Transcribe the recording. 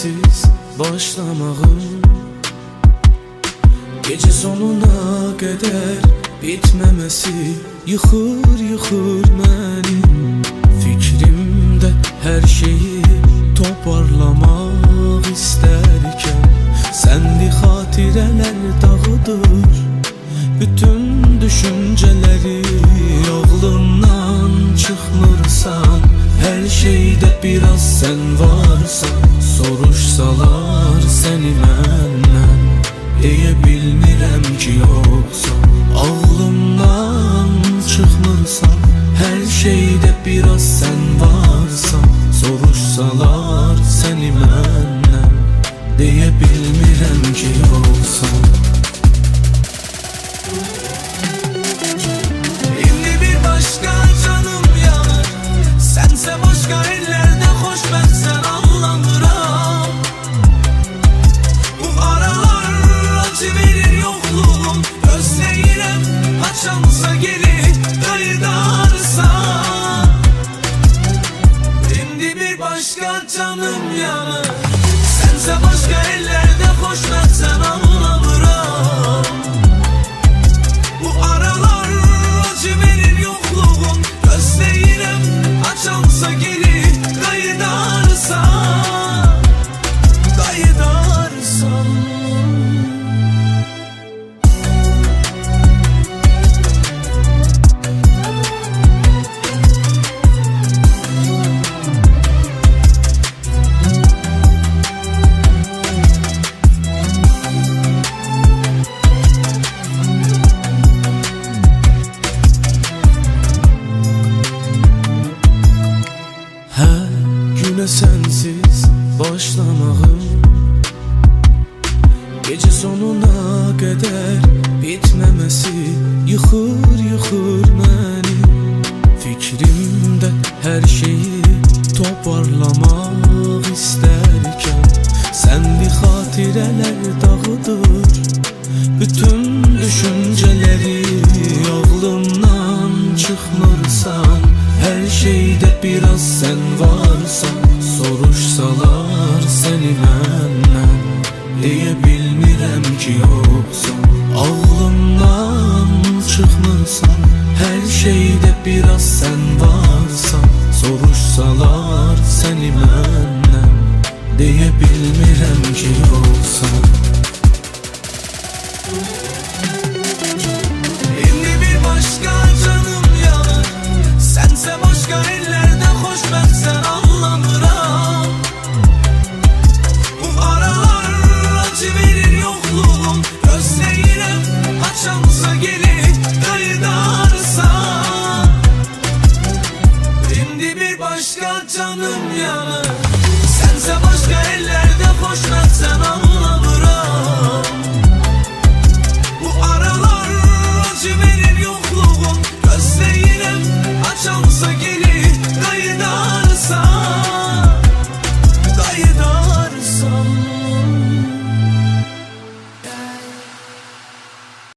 sensiz başlamağım gece sonuna kadar bitmemesi yıkır məni. Fikrimdə her şeyi toparlamak isterken səndi xatirələr dağıdır bütün düşünceleri. Ağlımdan çıkmırsan, her şeyde biraz sen varsan, soruşsalar seni məndən deyə bilmirəm ki yoksan. Ağlımdan çıkmırsan, her şeyde biraz sen varsan, soruşsalar seni məndən deyə bilmirəm ki yoksan. Şimdi bir başka canım yanar, sense başka ellerde hoş, ben sen anlamıram. Bu aralar acı verir yokluğum, özleyirem açansa geri kaydarsa. Şimdi bir başka canım yanar, sense başka ellerde hoş, ben sen anlamıram. Bu aralar acı verir yokluğum, özleyirem açansa geri kaydarsa. Sensiz başlamağım gece sonuna kadar bitmemesi yıkır məni. Fikrimdə her şeyi toparlamak isterken səndi xatirələr dağıdır bütün düşünceleri. Ağlımdan çıkmırsan, her şeyde biraz sen varsan, soruşsalar seni məndən deyə bilmirəm ki yoksan. Ağlımdan çıkmırsan, her şeyde biraz sen varsan, soruşsalar seni məndən deyə bilmirəm ki yoksan. Şimdi bir başka canım yanar, sense başka ellerde hoş, ben sen anlamıram.